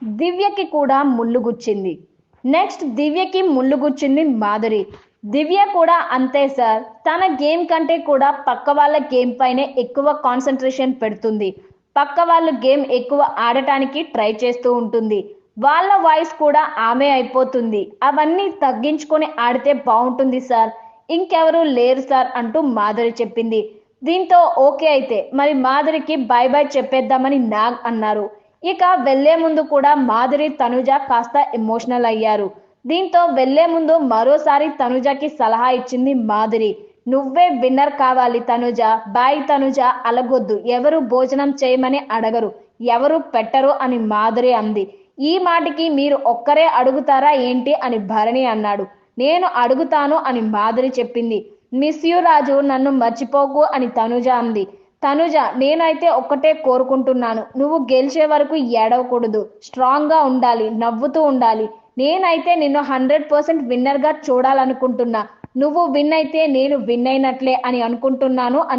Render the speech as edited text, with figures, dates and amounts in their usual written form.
దివ్యకి కూడా ముళ్ళు గుచ్చింది. నెక్స్ట్ దివ్యకి ముళ్ళు గుచ్చింది మాధురి. దివ్య కూడా అంతే సార్. తన గేమ్ కంటే కూడా పక్క వాళ్ళ గేమ్ పైనే ఎక్కువ కాన్సన్ట్రేషన్ పెడుతుంది. పక్క వాళ్ళు గేమ్ ఎక్కువ ఆడటానికి ట్రై చేస్తూ ఉంటుంది. వాళ్ళ వాయిస్ కూడా ఆమె అయిపోతుంది. అవన్నీ తగ్గించుకొని ఆడితే బాగుంటుంది సార్. ఇంకెవరు లేరు సార్ అంటూ మాధురి చెప్పింది. దీంతో ఓకే అయితే మరి మాధురికి బై బై చెప్పేద్దామని నాగ్ అన్నారు. ఇక వెళ్లే ముందు కూడా మాధురి తనుజ కాస్త ఎమోషనల్ అయ్యారు. దీంతో వెళ్లే ముందు మరోసారి తనుజకి సలహా ఇచ్చింది మాధురి. నువ్వే విన్నర్ కావాలి తనుజ. బాయ్ తనుజ, అలగొద్దు. ఎవరు భోజనం చేయమని అడగరు, ఎవరు పెట్టరు అని మాధురి అంది. ఈ మాటకి మీరు ఒక్కరే అడుగుతారా ఏంటి అని భరణి అన్నాడు. నేను అడుగుతాను అని మాధురి చెప్పింది. మిస్ యూ రాజు, నన్ను మర్చిపోకు అని తనుజ అంది. తనుజ, నేనైతే ఒక్కటే కోరుకుంటున్నాను, నువ్వు గెలిచే వరకు ఏడవకూడదు, స్ట్రాంగ్ గా ఉండాలి, నవ్వుతూ ఉండాలి. నేనైతే నిన్ను 100% విన్నర్ గా చూడాలనుకుంటున్నా. నువ్వు విన్ అయితే నేను విన్ అయినట్లే అని అనుకుంటున్నాను.